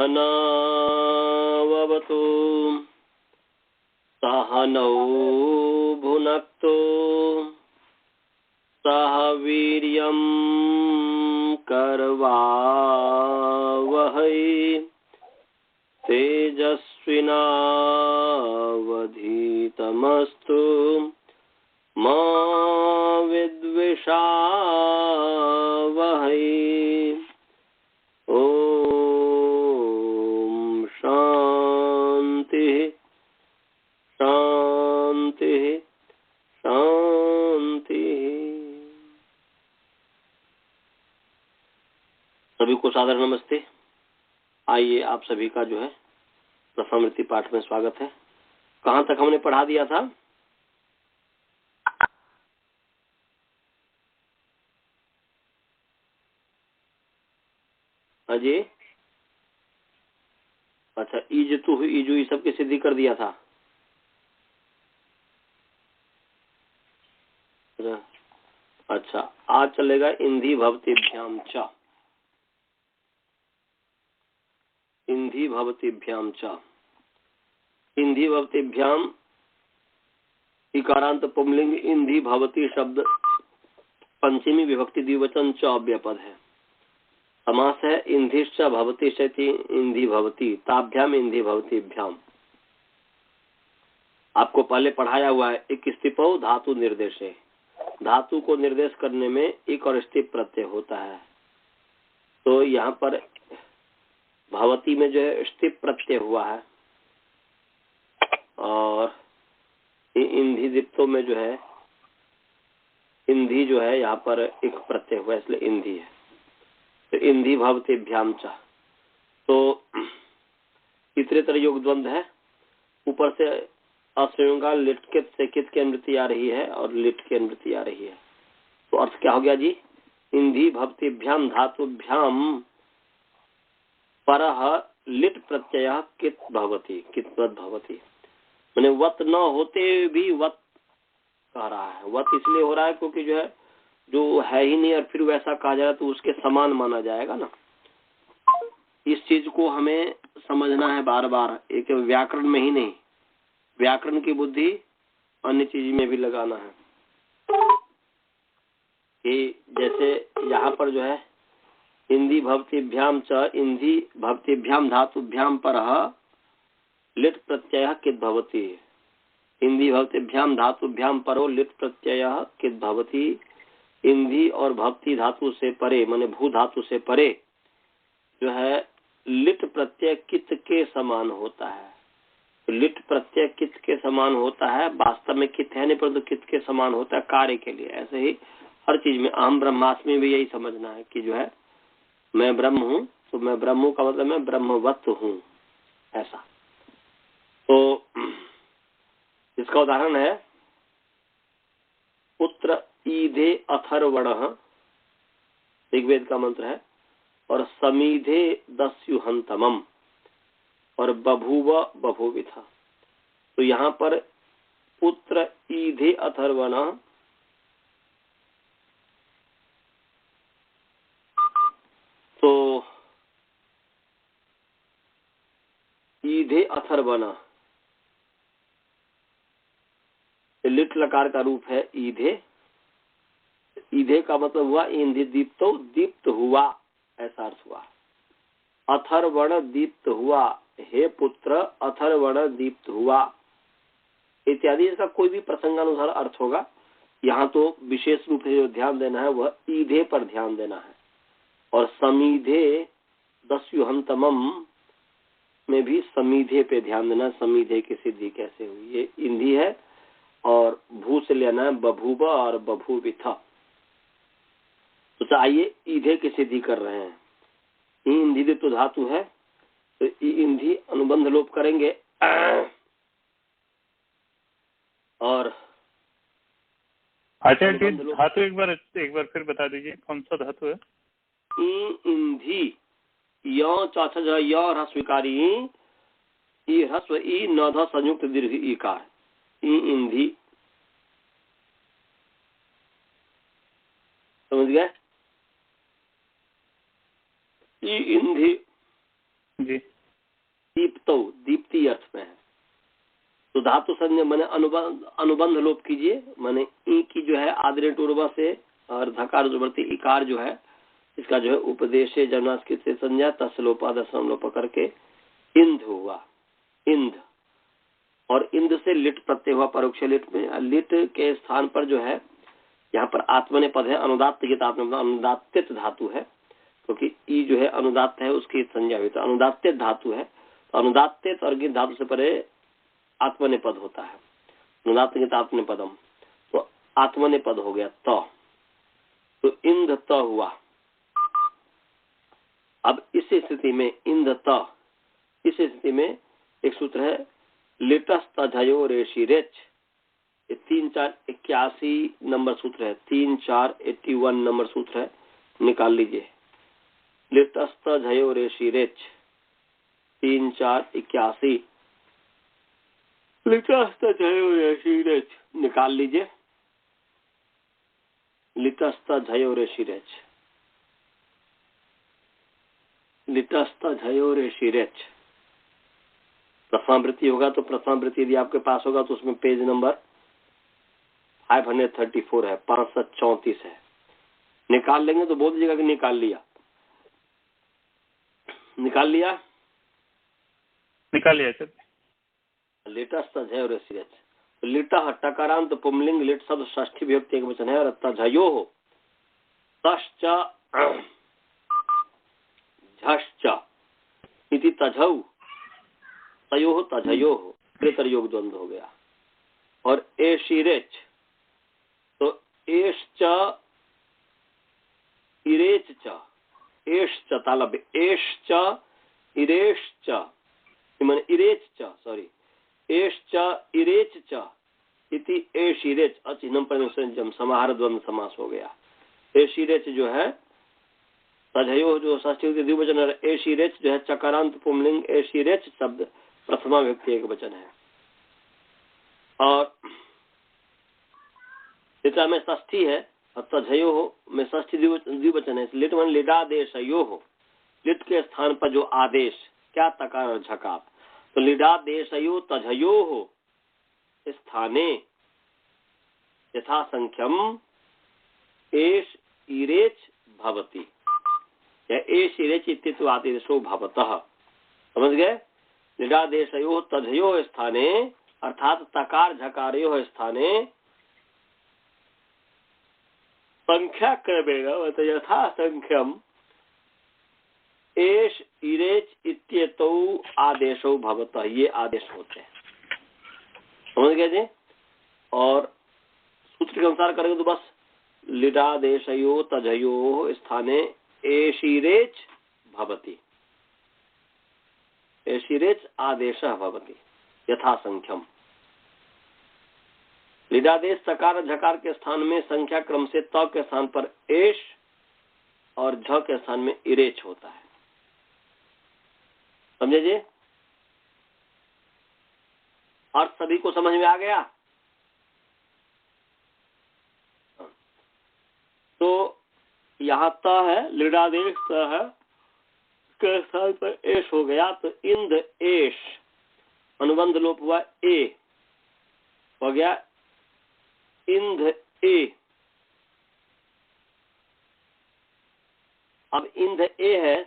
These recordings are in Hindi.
सहनावतु सहनौ भुनक्तु सह वीर्यं करवावहै तेजस्विनावधीतमस्तु मा विद्विषावहै। ओम शांति शांति शांति। सभी को सादर नमस्ते। आइए आप सभी का जो है प्रथमामृति पाठ में स्वागत है। कहाँ तक हमने पढ़ा दिया था? अजय, अच्छा, ईजतु ईजु ये सब की सिद्धि कर दिया था। अच्छा, आज चलेगा इंधी भवतीभ्याम च। इंधी भवतीभ्याम च। इंधी भवतीभ्याम इकारांत पुंलिंग इंधी भवती शब्द पंचमी विभक्ति द्विवचन च अव्ययपद है। समास है इंधिश्च भवती शति इंधी भवती ताभ्याम इंधी भवतीभ्याम। आपको पहले पढ़ाया हुआ है। एक स्थिपौ धातु निर्देश है। धातु को निर्देश करने में एक और स्थिप प्रत्यय होता है। तो यहाँ पर भवती में जो है स्थिप प्रत्यय हुआ है और इंधी दीप्तो में जो है इंधी जो है यहाँ पर एक प्रत्यय हुआ, इसलिए इंधी है। तो इंधी भवतीभ्याम च। तो इतरेतर योग द्वंद्व है। ऊपर से असंयोगा लिटकित से कित की अनुवृत्ति आ रही है और लिट की अनुवृत्ति आ रही है। तो अर्थ क्या हो गया जी? इंधी भवतीभ्याम धातुभ्याम परः लिट प्रत्यय कित भवती कितवत भवती। मैंने वत न होते भी वत कह रहा है। वत इसलिए हो रहा है क्योंकि जो है जो है ही नहीं और फिर वैसा कहा जाए तो उसके समान माना जाएगा ना। इस चीज को हमें समझना है बार बार, एक व्याकरण में ही नहीं, व्याकरण की बुद्धि अन्य चीज में भी लगाना है। कि जैसे यहाँ पर जो है इंधी भवतीभ्याम च इंधी भवतीभ्याम धातुभ्याम परः लिट प्रत्यय कित भवती। इंधी भवतीभ्याम धातुभ्याम परो लिट प्रत्यय कित भवती। इंधी और भवती धातु से परे माने भू धातु से परे जो है लिट प्रत्यय कित के समान होता है। तो लिट प्रत्यय कित के समान होता है, वास्तव में कित है नहीं परंतु कित के समान होता है कार्य के लिए। ऐसे ही हर चीज में अहम ब्रह्मास्मि भी यही समझना है कि जो है मैं ब्रह्म हूँ, तो मैं ब्रह्म हूँ का मतलब मैं ब्रह्मवत हूँ, ऐसा। तो इसका उदाहरण है पुत्र ईधे अथर्वणः, ऋग्वेद का मंत्र है, और समीधे दस्युहंतमम और बभूव बभूविथ। तो यहाँ पर पुत्र ईधे अथर्वणः, तो ईधे अथर्वणः लिट लकार का रूप है ईधे। ईधे का मतलब हुआ इंधि दीप्तो दीप्त हुआ, ऐसा अर्थ हुआ। अथर्वण दीप्त हुआ, हे पुत्र अथर्वण दीप्त हुआ इत्यादि। इसका कोई भी प्रसंगानुसार अर्थ होगा। यहाँ तो विशेष रूप से जो ध्यान देना है वह ईधे पर ध्यान देना है। और समीधे दस्युहंतमम में भी समीधे पे ध्यान देना। समीधे की सिद्धि कैसे हुई, ये इंधी है और भू से लेना है बभूव और बभूविथ। तो आइए ईधे की सिद्धि कर रहे हैं। इंधी तो धातु है, तो इंधी अनुबंध लोप करेंगे और आचार्य धातु एक बार फिर बता दीजिए, कौन सा धातु है? इंधी य चौथा य ह्रस्वीकारी ई ह्रस्व ई नध संयुक्त दीर्घ ईकार इंधी। समझ गए? इंधी जी। दीप्तो दीप्ति अर्थ में है। तो धातु संज्ञा मैंने अनुबंध लोप कीजिए, मैंने ई की जो है आदरेट उर्वा से और धकार जुबर्ती इकार जो है इसका जो है उपदेश जन्मास्कृत से संज्ञा तस्लोपादशम लोप करके इंध हुआ, इंध। और इंध से लिट प्रत्यय हुआ परोक्ष लिट में। लिट के स्थान पर जो है यहाँ पर आत्मने पद है, अनुदात्त गीत आपने अनुदात्तित धातु है, क्योंकि ई जो है अनुदात्त है उसकी संज्ञा हुई, तो अनुदात्तित धातु है। तो अनुदात्तित और गीत धातु से परे आत्मने पद होता है, अनुदात्त गीत आत्मने पदम, तो आत्मने पद हो गया तो इंध त हुआ। अब इस स्थिति में इंध त, इस स्थिति में एक सूत्र है लिटस्तयो रेशिरेच, 3481 नंबर सूत्र है, 3481 नंबर सूत्र है, निकाल लीजिए। लिटस्तयो रेशिरेच 3481, लिटस्तयो रेशिरेच निकाल लीजिए। लिटस्तयो रेशिरेच, लिटस्तयो रेशिरेच प्रथमावृत्ति होगा, तो प्रथमावृत्ति यदि आपके पास होगा तो उसमें पेज नंबर 534 है, 534 है। निकाल लेंगे तो बोल दीजिएगा कि निकाल लिया। निकाल लिया, निकाल लिया सर। लेटस्त झय और लिट टकारांत पुमलिंग लिट शब्द षष्ठी विभक्ति एक वचन है, और तझयो हो तश्च झश्च इति तझौ तयो हो तझयो हो त्रेतर योग द्वंद्व हो गया। और एशिरेच तो एश्च इरेच च, एश्च तालब एश्च इरेश्च माने इरेच च, सॉरी एश्च इरेच च इति एशिरेच अचिन्हम परिसंजम समाहार द्वंद्व समास हो गया। एशिरेच जो है तझयो जो षष्ठी द्विवचन है, एशिरेच जो है चकारांत पुंलिंग एशिरेच शब्द प्रथमा व्यक्ति एक वचन है। और लिटा में षष्ठी है और तझयो हो में षष्ठी द्विवचन है, लिट मन लिडादेशयो हो, लिट के स्थान पर जो आदेश क्या तकार और झकार, तो लिडादेशयो तझयो हो स्थाने यथा संख्यम एश इरेच भवति या एश इरेच इत्येतु आदेशो भवतः। समझ गए? लिडादेशयो तझयो स्थाने अर्थात तकार झकारयो स्थाने संख्या क्रमेण यथा संख्यम एश इरेच इत्येतौ आदेशो भवतः, ये आदेश होते हैं। समझ गए जी? और सूत्र के अनुसार करेंगे तो बस लिडादेशयो तझयो स्थाने एशिरेच भवति, एशिरेच आदेशः भवति यथा संख्यम। लिडादेश सकार झकार के स्थान में संख्या क्रम से त के स्थान पर एश और झ के स्थान में इरेच होता है। समझे जी? अर्थ सभी को समझ में आ गया? तो यहाँ त है, लिडादेश त है के स्थान पर एश हो गया, तो इंद एश अनुबंध लोप हुआ, ए हो गया इंध ए। अब इंध ए है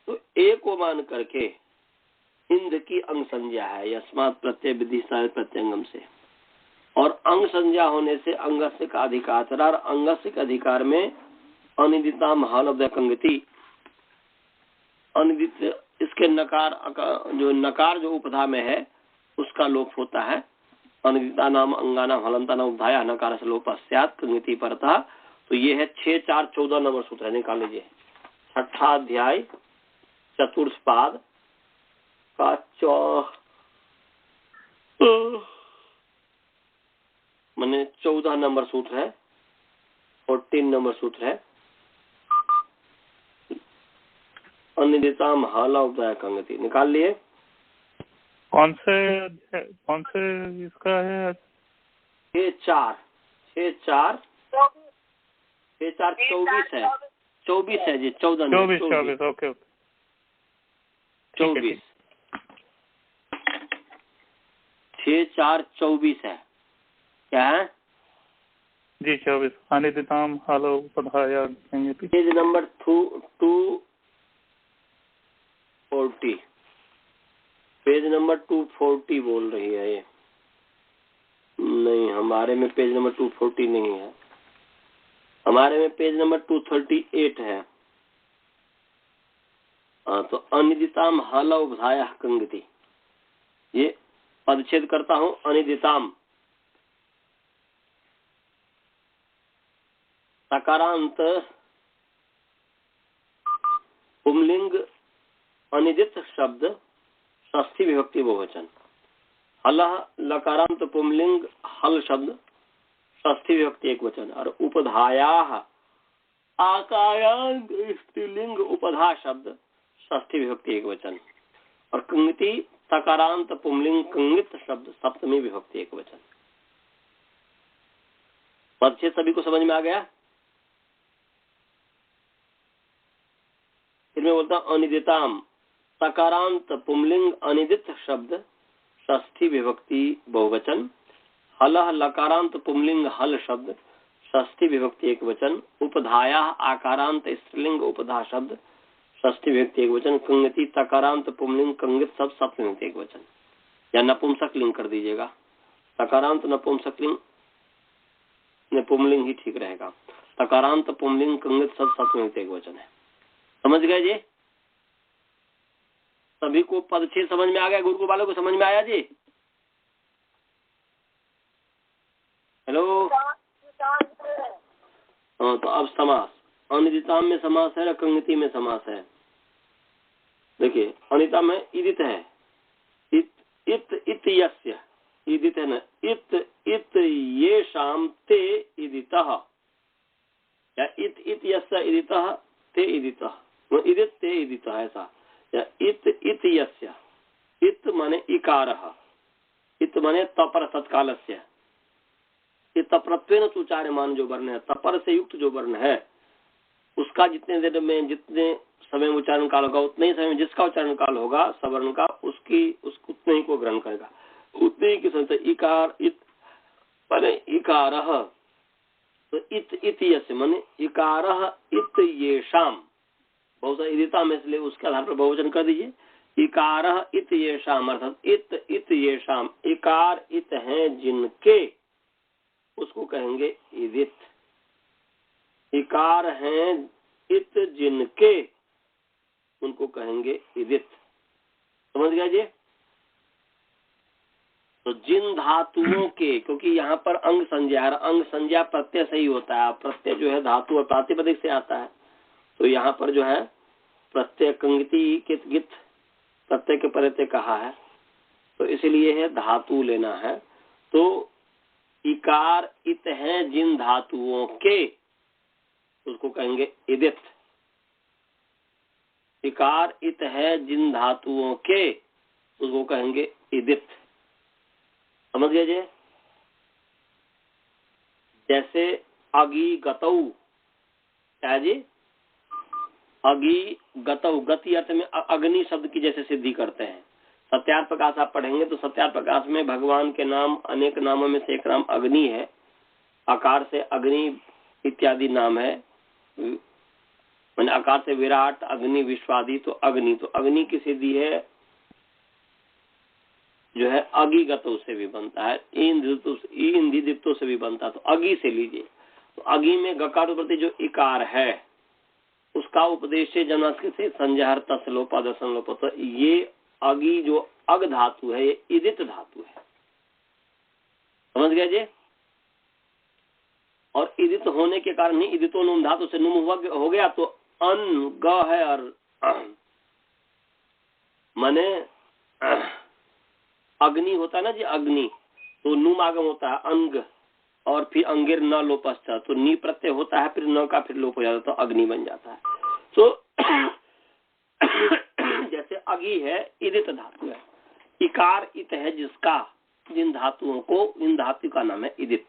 तो ए को मान करके इंध की अंग संज्ञा है यस्मात् प्रत्यय विधि प्रत्यंगम से, और अंग संज्ञा होने से अंगस्य का अधिकार, और अंगस्य के अधिकार में अनिदिता महालब्धकंगति, अनिदित इसके नकार जो उपधा में है उसका लोप होता है। अनिदिता नाम अंगाना हलंता नाम उपधाया नकार से लोप पश्चात कंगति परतः। तो ये है 6, 4, 14 नंबर सूत्र है, निकाल लीजिए। छठा अध्याय चतुर्थ पाद का माने 14 नंबर सूत्र है, 14 नंबर सूत्र है, अनिदिता हाला उपधाया कंगति। निकाल लिए? कौन से इसका है? 6, 4 24 है, 24 है जी, 14 24 ओके 24। 6 4 24 है, क्या है जी 24 अनिदिताम हलो उपधाया कंगति। पेज नंबर 240, पेज नंबर 240 बोल रही है ये। नहीं, हमारे में पेज नंबर 240 नहीं है, हमारे में पेज नंबर 238 है। तो अनिदिताम हल उपधाया कंगति, ये पदच्छेद करता हूं। अनिदिताम सकारांत पुंलिंग अनिदित शब्द षष्ठी विभक्ति बहुवचन। हलः लकारांत पुंलिंग हल शब्द षष्ठी विभक्ति एक वचन। और उपधायाः आकारांत स्त्रीलिंग उपधा शब्द षष्ठी विभक्ति एक वचन। और कंगति सकारांत पुंलिंग कंगित शब्द सप्तमी विभक्ति एक वचन। पदच्छेद सभी को समझ में आ गया? फिर मैं बोलता हूं अनिदिताम सकारांत पुंलिंग अनिदित शब्द षष्ठी विभक्ति बहुवचन। हलः लकारांत पुंलिंग हल शब्द षष्ठी विभक्ति एक वचन। उपधाया आकारांत स्त्रीलिंग उपधा शब्द षष्ठी विभक्ति एक वचन। कंगति तकारांत पुंलिंग कंगित शब्द सप्तमी विभक्ति एक वचन, या नपुंसक लिंग कर दीजिएगा। तकारांत नपुंसक लिंग पुंलिंग ही ठीक रहेगा। तकारांत पुंलिंग कंगित शब्द सप्तमी विभक्ति एक वचन है। समझ गए जी? सभी को पदच्छेद समझ में आ गया? गुरुकुल वालों को समझ में आया जी? हेलो। हाँ, तो अब समास। अनिदिताम में समास है, कंगति में समास है। देखिए, अनिता में इदित है, इत यस्य इदित है ना, इत ये शाम ते इदितः, या इत यस्य इदितः ते इदितः, इदित ते इदितः ऐसा। या इत यस्य, इत माने इकारः, इत माने तपर तत्कालस्य, ये तपरत्वेन उच्चार्यमान जो वर्ण है, तपर से युक्त जो वर्ण है, उसका जितने देर में जितने समय उच्चारण काल होगा उतने ही समय में जिसका उच्चारण काल होगा सवर्ण का, उतने ही को ग्रहण करेगा, उतने ही की संख्या। इकार इत माने इकारः, तो इत यस्य माने इकारः इत येषाम, बहुत सारी इदिता में, इसलिए उसके आधार पर बहुवचन कर दीजिए। इकारः इत येषाम अर्थात इत येषाम, इकार इत हैं जिनके, उसको कहेंगे इदित। इकार हैं इत जिनके, उनको कहेंगे इदित। समझ गया जी? तो जिन धातुओं के, क्योंकि यहाँ पर अंग संज्ञा, अंग संज्ञा प्रत्यय से ही होता है, प्रत्यय जो है धातु और प्रातिपदिक से आता है, तो यहाँ पर जो है प्रत्यय कंगति कित गित प्रत्यय के प्रत्यय कहा है, तो इसलिए है धातु लेना है। तो इकार इत हैं जिन धातुओं के, उसको कहेंगे इदित। इकार इत है जिन धातुओं के, उसको कहेंगे इदित। समझ गए जी? जैसे अगी गतौ, क्या जी? अगी गतौ, गति अर्थ में अग्नि शब्द की जैसे सिद्धि करते हैं। सत्यार्थ प्रकाश आप पढ़ेंगे तो सत्यार्थ प्रकाश में भगवान के नाम अनेक नामों में से एक नाम अग्नि है, आकार से अग्नि इत्यादि नाम है, मैंने आकार से विराट, अग्नि, विश्वादि, तो अग्नि, तो अग्नि की सिद्धि है जो है अगिगतो से भी बनता है, इंदिदिप्तो से भी बनता है, तो अगी से लीजिए। तो अगी में गकार प्रति जो इकार है उसका उपदेश है जन्माष्टमी से संजहर तस्लोपा दर्शन लोप, तो ये अगी जो अग धातु है ये इदित धातु है। समझ गए जी? और इदित होने के कारण ही इदितो नुम धातु से नुम हो गया, तो अन ग है और माने अग्नि होता है ना जी, अग्नि, तो नुम आगम होता है अंग, और फिर अंगिर न लोपस्था, तो नी प्रत्यय होता है, फिर न का फिर लोप हो जाता है, तो अग्नि बन जाता है। तो जैसे अगी है इदित धातु है, इकार इत है जिसका, जिन धातुओं को, इन धातु का नाम है इदित।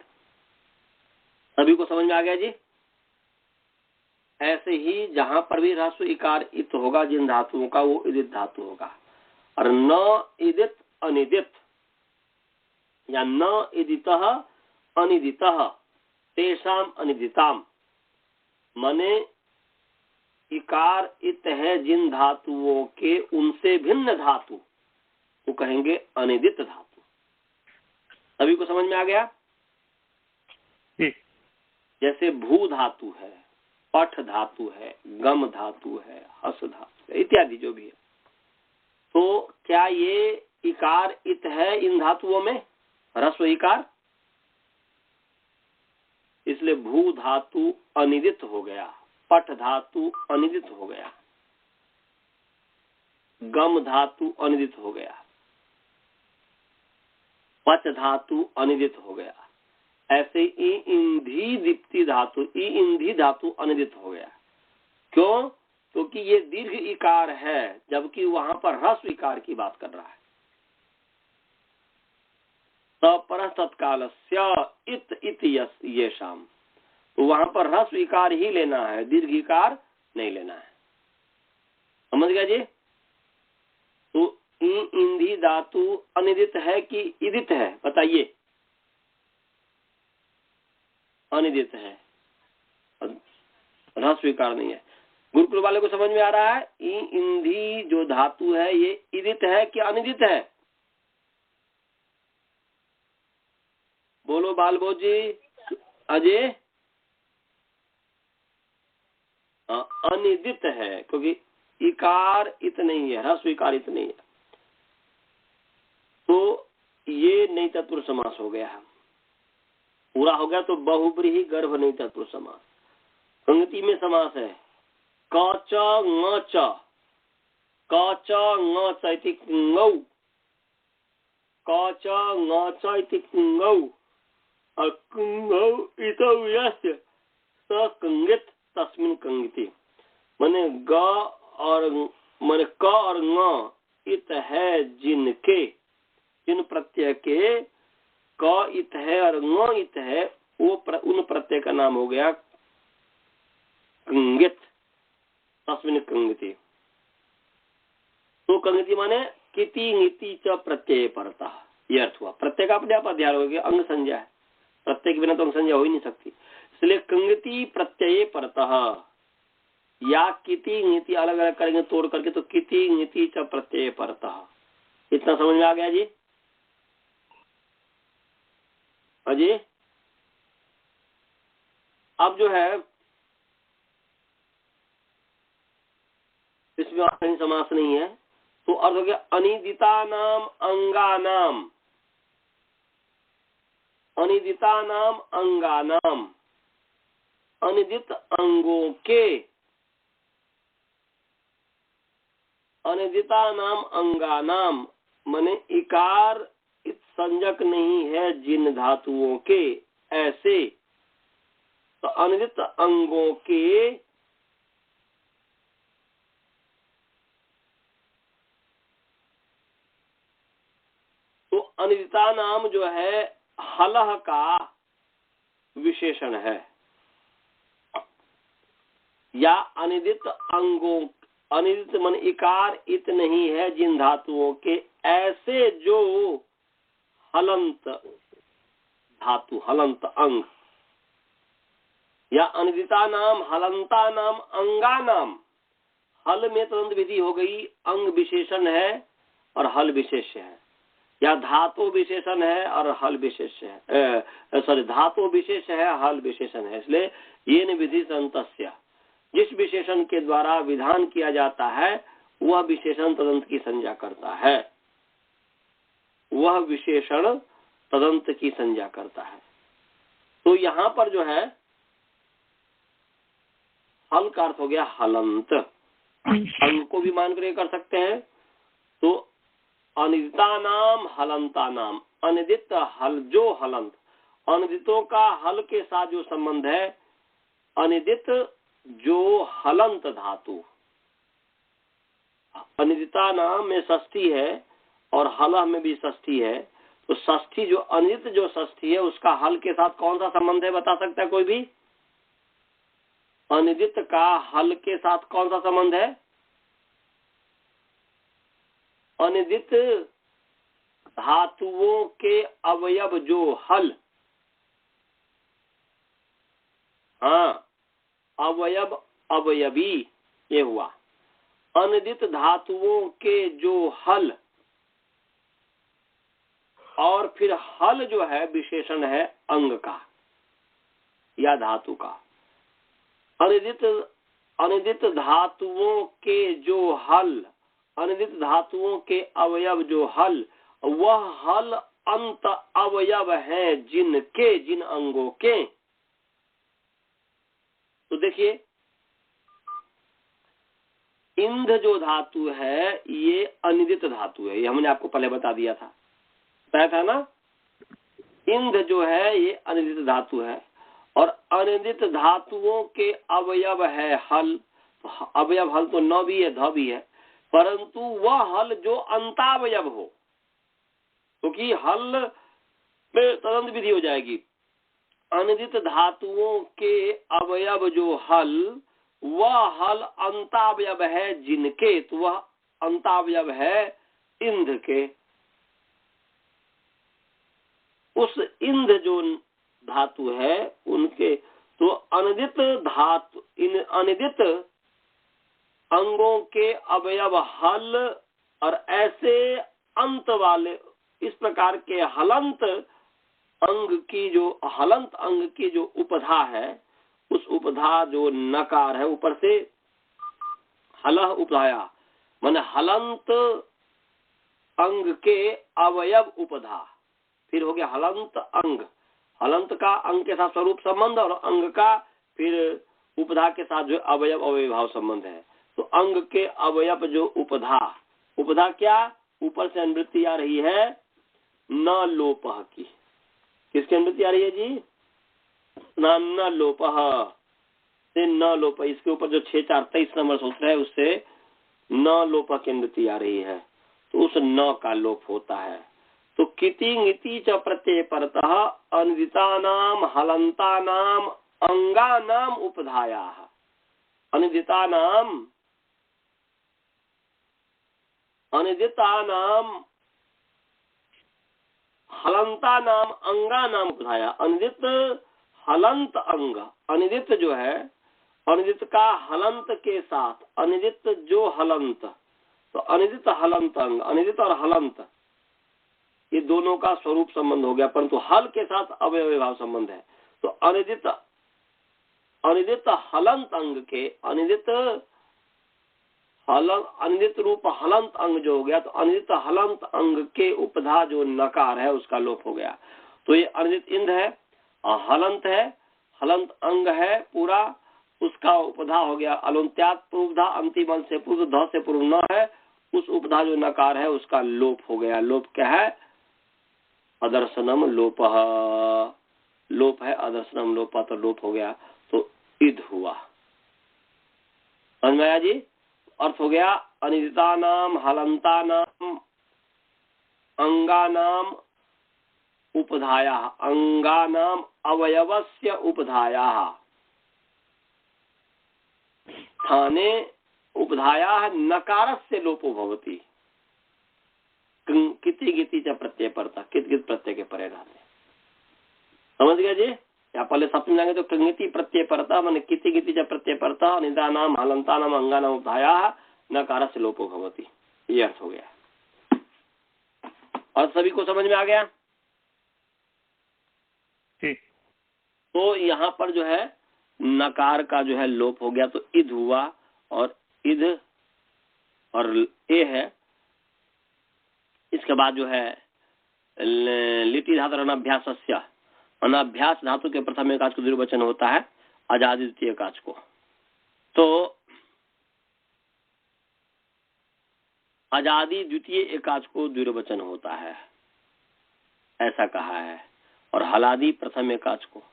सभी को समझ में आ गया जी? ऐसे ही जहां पर भी ह्रस्व इकार इत होगा जिन धातुओं का, वो इदित धातु होगा। और न इदित अनिदित, या न इदितः अनिदितः तेषाम अनिदिताम, माने इकार इत है जिन धातुओं के उनसे भिन्न धातु वो कहेंगे अनिदित धातु। सभी को समझ में आ गया? जैसे भू धातु है, पठ धातु है, गम धातु है, हस धातु है इत्यादि जो भी है, तो क्या ये इकार इत है इन धातुओं में, ह्रस्व इकार? इसलिए भू धातु अनिदित हो गया, पठ धातु अनिदित हो गया, गम धातु अनिदित हो गया, पच धातु अनिदित हो गया। ऐसे ई इंधी दीप्ति धातु, ई इंधी धातु अनिदित हो गया। क्यों? क्योंकि ये दीर्घ इकार है, जबकि वहां पर ह्रस्व इकार की बात कर रहा है। तपर तत्कालस्य इत इति येषाम, तो वहां पर ह्रस्व इकार ही लेना है, दीर्घ इकार नहीं लेना है। समझ गया जी? तो इंधी धातु अनिदित है कि इदित है, बताइए? अनिदित है, ह्रस्व इकार नहीं है। गुरुकुल वाले को समझ में आ रहा है? इंधी जो धातु है ये इदित है कि अनिदित है? बोलो बालबोध जी, अजय। अनिदित है, क्योंकि इकार इत नहीं है, ह्रस्व इकार इत नहीं है, तो ये नहीं तत्पुरुष समास हो गया। पूरा हो गया तो बहुब्रीहि गर्भ नहीं तत्पुरुष समास। पंक्ति में समास है कच ङ च, कच ङ च इति कुंगौ, कच ङ च इति कुंगौ, और कुंगौ इतो यस्य स कंगित तस्मिन् कंगिति, माने ग और माने क और ङ इत है जिनके, जिन प्रत्यय के क इत है और ङ इत है, वो उन प्रत्यय का नाम हो गया कंगित, तस्मिन् कंगिति। तो कंगिति माने किति ङिति च प्रत्यय परतः, ये अर्थ हुआ। प्रत्यय का अपने आप अध्याय हो गया, अंग संज्ञा है, प्रत्यय के बिना तो अंग संज्ञा हो ही नहीं सकती। इसलिए कंगिति प्रत्यय परतः, या किति ङिति अलग अलग करेंगे तोड़ करके, तो किति ङिति च प्रत्यय परतः। इतना समझ में आ गया जी? अजी अब जो है इसमें कहीं समास नहीं है, तो अर्थ हो गया अनिदिता नाम अंगानाम, अनिदिता नाम अंगानाम, अनिदित अंगों के, अनिदिता नाम अंगानाम माने इकार इत संजक नहीं है जिन धातुओं के, ऐसे तो अनिदित अंगों के तो अनिदिता नाम जो है हलह का विशेषण है, या अनिदित अंगों, अनिदित मन इकार इत नहीं है जिन धातुओं के, ऐसे जो हलंत धातु, हलंत अंग, या अनिदिता नाम हलंता नाम अंगा नाम, हल में तदंत विधि हो गई, अंग विशेषण है और हल विशेष है, या धातु विशेषण है और हल विशेष है, सॉरी धातु विशेष है, हल विशेषण है। इसलिए ये विधि संतस्य, जिस विशेषण के द्वारा विधान किया जाता है वह विशेषण तदंत की संज्ञा करता है, वह विशेषण तदंत की संज्ञा करता है। तो यहाँ पर जो है हल का अर्थ हो गया हलंत, अंग को भी मान कर सकते हैं। तो अनिदिता नाम हलंता नाम, अनिदित हल जो हलंत, अनिदितों का हल के साथ जो संबंध है, अनिदित जो हलंत धातु, अनिदिता नाम में षष्ठी है और हलह में भी षष्ठी है, तो षष्ठी जो अनिदित जो षष्ठी है उसका हल के साथ कौन सा संबंध है, बता सकता है कोई भी? अनिदित का हल के साथ कौन सा संबंध है? अनिदित धातुओं के अवयव जो हल, हाँ अवयव अवयवी ये हुआ। अनदित धातुओं के जो हल, और फिर हल जो है विशेषण है अंग का या धातु का। अनदित धातुओं के जो हल, अनदित धातुओं के अवयव जो हल, वह हल अंत अवयव है जिनके, जिन अंगों के। तो देखिए इंध जो धातु है ये अनिदित धातु है, ये हमने आपको पहले बता दिया था, बताया था ना। इंध जो है ये अनिदित धातु है और अनिदित धातुओं के अवयव है हल। अवयव हल तो न भी है ध भी है, परंतु वह हल जो अंतावयव हो, क्योंकि हल में तदंत विधि हो जाएगी। अनिदित धातुओं के अवयव जो हल, वह हल अंतावयव है जिनके, तो वह अंतावयव है इंध के। उस इंध जो धातु है उनके, तो अनिदित धातु, इन अनिदित अंगों के अवयव हल और ऐसे अंत वाले, इस प्रकार के हलंत अंग की जो, हलंत अंग की जो उपधा है, उस उपधा जो नकार है, ऊपर से हलह उपधाया, माने हलंत अंग के अवयव उपधा। फिर हो गया हलंत अंग, हलंत का अंग के साथ स्वरूप संबंध और अंग का फिर उपधा के साथ जो अवयव अवयभाव संबंध है। तो अंग के अवयव जो उपधा, उपधा क्या, ऊपर से अनुवृत्ति आ रही है न लोपह की। किसकी अनुवृत्ति आ रही है जी, न लोपह से न लोप, इसके ऊपर जो 6-4-23 नंबर सूत्र है उससे न लोपह की अनुवृत्ति आ रही है, तो उस न का लोप होता है। तो किति ङिति च प्रत्यय परतः अनिदितानाम हलंतानाम अंगानाम उपधायाः। अनिदितानाम हलंतानाम अंगानाम उपधाया। अनिदित हलंत अंग, अनिदित जो है, अनिदित का हलंत के साथ, अनिदित जो हलंत, तो अनिदित हलंत अंग, अनिदित और हलंत ये दोनों का स्वरूप संबंध हो गया, परंतु हल के साथ अवयव भाव संबंध है। तो अनिदित हलंत अंग के, अनिदित रूप हलंत अंग जो हो गया, तो अनिदित हलंत अंग के उपधा जो नकार है उसका लोप हो गया। तो ये अनिदित इंद है, हलंत है, हलंत अंग है पूरा, उसका उपधा हो गया अलुंत्यात पूर्वधा, अंतिम अंत से पूर्व, ध से पूर्व न है, उस उपधा जो नकार है उसका लोप हो गया। लोप क्या है, अदर्शनम लोपः, लोप है अदर्शनम लोपः, तो लोप हो गया, तो इद हुआ। समझ में आया जी। अर्थ हो गया अनिदितानाम हलंतानाम अंगानाम उपधाया, अंगानाम अवयवस्य उपधाया, स्थाने उपधाया नकारस्य लोपो भवति। किति गिति च प्रत्यय परता, कित गित प्रत्यय के परे रहते। समझ गए जी। या पहले सब समझाएंगे तो किंगिति प्रत्यय परता माने किति गिति च प्रत्यय परता, निदानाम हलंतानाम अंगानाम उपधाया नकारस्य लोपो भवति, ये अर्थ हो गया। और सभी को समझ में आ गया। तो यहाँ पर जो है नकार का जो है लोप हो गया, तो इद हुआ, और इद और ए है। इसके बाद जो है लिटि धातु अनाभ्यासस्य, अनाभ्यास धातु के प्रथम एकाच को द्विवचन होता है, अजादि द्वितीय एकाच को। तो अजादि द्वितीय एकाच को द्विवचन होता है, ऐसा कहा है, और हलादि प्रथम एकाच को।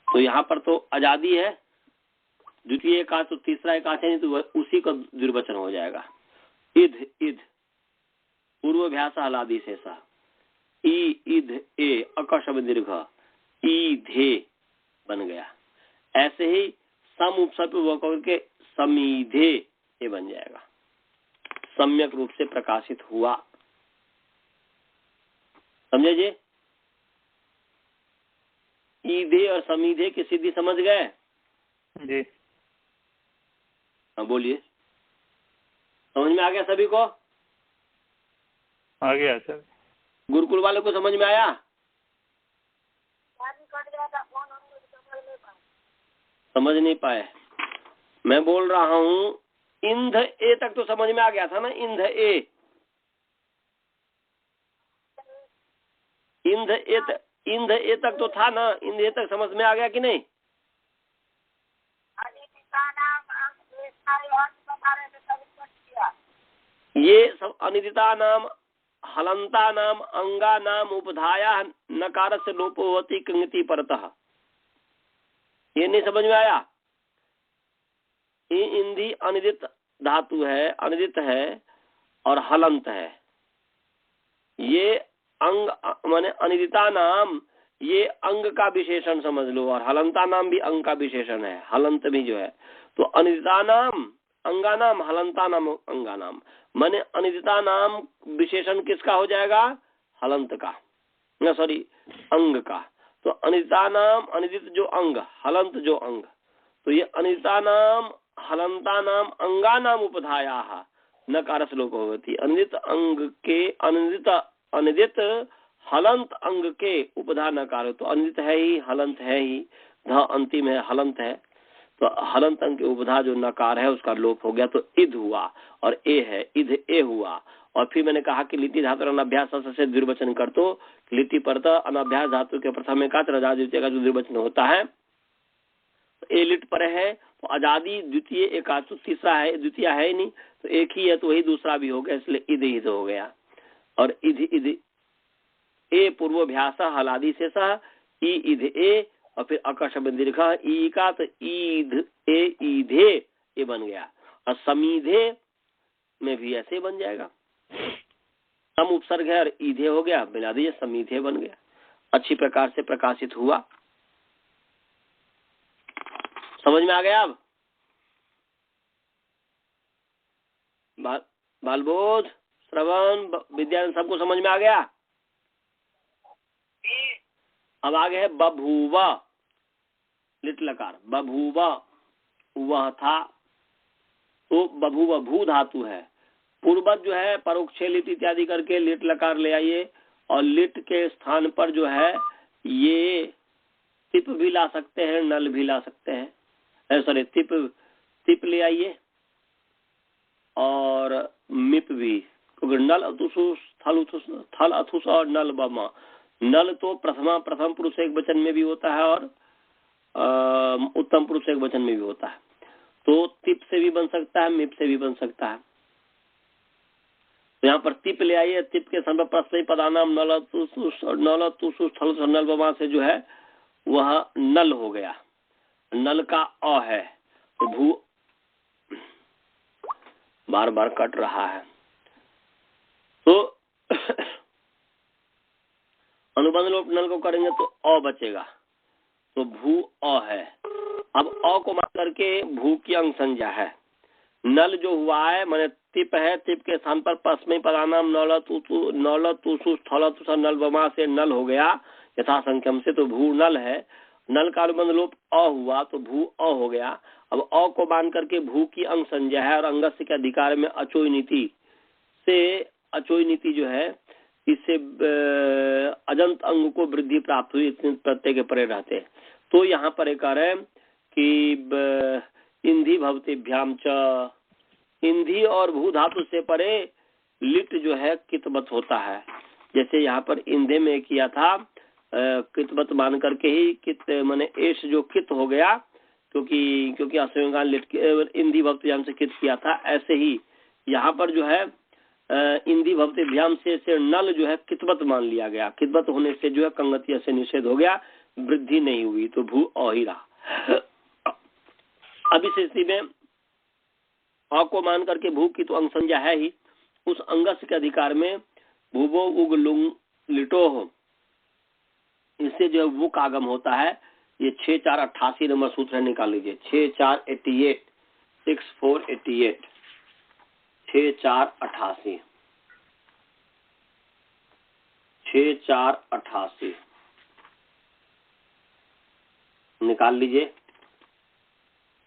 तो यहाँ पर तो अजादि है, द्वितीय एकाच तो तीसरा एकाच है, नहीं तो उसी का द्विवचन हो जाएगा। इध इध पूर्वाभ्यास हलादि शेषा, ई इध ए अकशब दीर्घ ईधे बन गया। ऐसे ही सम उपसर्ग के समीधे ये बन जाएगा, सम्यक रूप से प्रकाशित हुआ। समझे जी? ईधे और समीधे की सिद्धि समझ गए? जी। हाँ बोलिए, समझ में आ गया सभी को? आ गया सर। गुरुकुल वाले को समझ में आया? समझ नहीं पाए। मैं बोल रहा हूँ इंध ए तक तो समझ में आ गया था ना? इंध ए, इंध ए तक तो था ना? इंध ए तक समझ में आ गया कि नहीं? ये सब अनिदिता नाम, हलंता नाम, अंगा नाम उपधाया नकार से लोपो होती कृंगति परतः। ये नहीं समझ में आया? इंधी अनिदित धातु है, अनिदित है और हलंत है। ये अंग माने अनिदिता नाम, ये अंग का विशेषण समझ लो, और हलंता नाम भी अंग का विशेषण है, हलंत भी जो है। तो अनिदिता नाम अंगा नाम, हलंता नाम अंगा नाम, माने अनिदिता नाम विशेषण किसका हो जाएगा? हलंत का, ना सॉरी अंग का। तो अनिदिता नाम, अनिदित जो अंग, हलंत जो अंग, तो ये अनिदिता नाम, हलंता नाम, अंगा नाम उपधाया नकार श्लोक होती। अनिदित अंग के, अनिदित हलंत अंग के उपधा नकार, तो अनिदित है ही, हलंत है ही, ध अंतिम है, हलंत है, तो हलंत अंग के उपधा जो नकार है उसका लोप हो गया, तो इध हुआ, और ए है, इध ए हुआ। और फिर मैंने कहा कि लिटि धातु अनाभ्यास से द्विर्वचन कर दो। लिटि परत अनाभ्यास धातु के प्रथम एकाच रजा द्वितीय का जो द्विर्वचन होता है, तो ए लिट पर है, तो आजादी द्वितीय एकाच, तीसरा है, द्वितीय है ही नहीं, तो एक ही है, तो वही दूसरा भी हो गया, इसलिए इध इध हो गया। और इध इध ए पूर्वभ्यास हलादि से सह ई इध ए, और फिर अकर्ष दीर्घ ई का, तो ईध ए ईधे ये बन गया। और समीधे में भी ऐसे बन जाएगा, सम उपसर्ग है और ईधे हो गया, मिला दीजिए समीधे बन गया। अच्छी प्रकार से प्रकाशित हुआ। समझ में आ गया? अब बालबोध, श्रवण, विद्यान सबको समझ में आ गया? अब आगे है बभूवा, लिट लकार, बभूवा वह था, तो बभूवा भू धातु है। पूर्वज जो है परोक्षे लिट इत्यादि करके लिट लकार ले आइए, और लिट के स्थान पर जो है ये तिप भी ला सकते हैं, नल भी ला सकते हैं, सॉरी तिप ले आइए, और मिप भी, क्योंकि नल अथुस, थल अथुस और नल बमा। नल तो प्रथम पुरुष एक वचन में भी होता है, और उत्तम पुरुष एक वचन में भी होता है। तो तिप से भी बन सकता है, मिप से भी बन सकता है। तो यहाँ पर तिप ले आइए, तिप के संदर्भ पर पदानाम नल तुसु थल नल बमा से जो है वह नल हो गया, नल का अ है, तो भू बार बार कट रहा है, तो अनुबंध लोप नल को करेंगे तो अ बचेगा, तो भू अ है। अब अ को मान करके भू की अंग संज्ञा है। नल जो हुआ है माने तिप है, तिप के स्थान पर पस्मै पदानाम नल तुसु थल तुसा नल बमा से नल हो गया यथा संख्यम से, तो भू नल है। नल का अनुबंध लोप अ हुआ, तो भू अ हो गया। अब अ को मान करके भू की अंग संज्ञा है, और अंगस्य के अधिकार में अचोई नीति से, अचोई नीति जो है इससे अजंत अंग को वृद्धि प्राप्त हुई, प्रत्यय के परे रहते। तो यहाँ पर एक है कि इंधी भवतिभ्याम च, इंधी और भू धातु से परे लिट जो है कितवत होता है। जैसे यहाँ पर इंधे में किया था, कितवत मान करके ही कित माने एश जो कित हो गया, क्योंकि असंगान लिट इंधी भवतिभ्याम से कित किया था। ऐसे ही यहाँ पर जो है इंधी भवतिभ्याम से नल जो है कितवत मान लिया गया। कितवत होने से जो है कंगतिया से निषेध हो गया, वृद्धि नहीं हुई, तो भू अ ही रहा। अब इस स्थिति में अ को मान करके भू की तो अंग संज्ञा है ही, उस अंगस के अधिकार में भूवो उग लुंग लिटो हो, इससे जो है वो आगम होता है। ये 6-4-88 नंबर सूत्र है, निकाल लीजिए। 6-4-88, 6-4-88, 6-4-88, 6×4=88 निकाल लीजिए।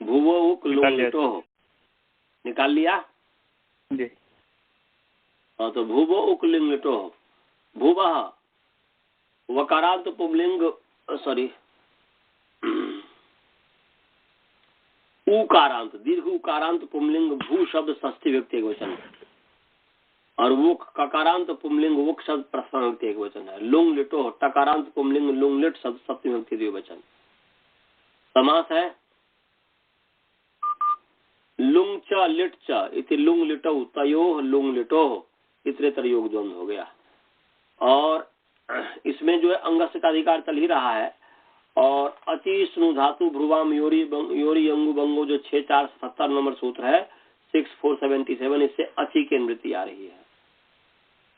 भूवो उक लुंग लिटो हो, निकाल लिया जी। हाँ, तो भूवो उक लिंग लिटो हो। भूवः वकारांत पुंलिंग, सॉरी उकारांत, दीर्घ उकारांत पुंलिंग भू शब्द षष्ठी व्यक्ति एकवचन है, और वो ककारांत पुंलिंग वुक शब्द प्रथमा व्यक्ति एकवचन है। लुंग लिटो टकारांत पुंलिंग लुंग लिट शब्द सप्तमी व्यक्ति द्विवचन। समास है लुंग च लिट च इति लुंग लिटो तयोः लुंग लिटो इतरेतर योग द्वंद्व हो गया। और इसमें जो है अंगस्य का अधिकार चल ही रहा है। और अति स्नु धातु भ्रुवाम योरी योरी अंगु बंगो जो 6×4=70 नंबर सूत्र है 6×4=77, इससे अति की निवृत्ति आ रही है।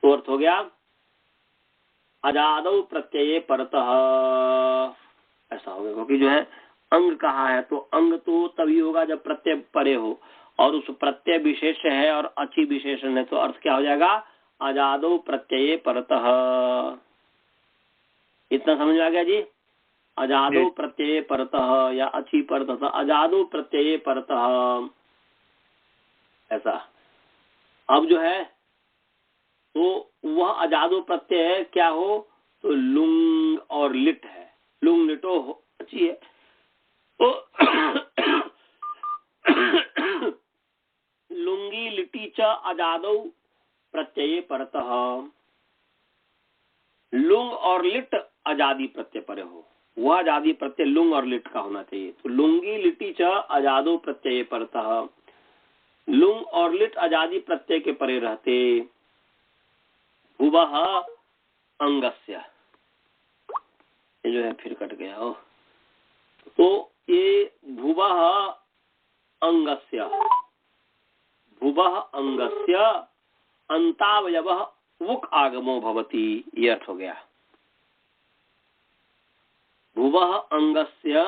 तो अर्थ हो गया अजादौ प्रत्यये परतः, ऐसा हो गया। क्योंकि जो है अंग कहा है तो अंग तो तभी होगा जब प्रत्यय परे हो, और उस प्रत्यय विशेष है और अची विशेषण है, तो अर्थ क्या हो जाएगा अजादौ प्रत्यये परतः। इतना समझ में आ गया जी। अजादौ प्रत्यये परतः या अची परतः, अजादौ प्रत्यये परतः ऐसा। अब जो है तो वह अजादो प्रत्यय क्या हो, तो लुंग और लिट है। लुंग लिटो हो अच्छी है। तो लुंगी लिटी च अजादौ प्रत्यये परतः। लुंग और लिट अजादी प्रत्यय परे हो, वह अजादी प्रत्यय लुंग और लिट का होना चाहिए। तो लुंगी लिटी च अजादो प्रत्यये परतः, लुंग और लिट अजादी प्रत्यय के परे रहते। भुवः अंगस्य, ये जो है फिर कट गया हो, तो ये भुवः अंगस्य, भुवः अंगस्य अंतावयवः वुक आगमो भवति, ये अर्थ हो गया। भुवः अंगस्य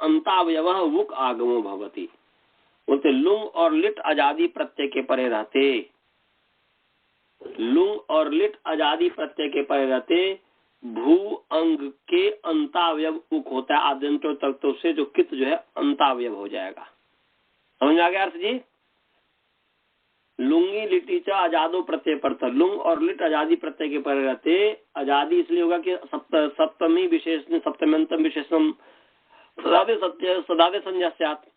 अंतावयवः वुक आगमो भवति। बोलते लुंग और लिट अजादी प्रत्यय के परे रहते, लुंग और लिट अजादी प्रत्यय के परे रहते। भू अंग के अंतावयव उक होता है आद्यंतों तक, तो उससे जो कित जो है अंतावयव हो जाएगा। समझ आ गया अर्थ जी। लुंगी लिटी चा अजादो प्रत्यय परतः, लुंग और लिट अजादी प्रत्यय के परे रहते। अजादी इसलिए होगा कि सप्तमी विशेषण सप्तम्यंतम विशेषण सदादे सत्य सदादे संज्ञास्यात्,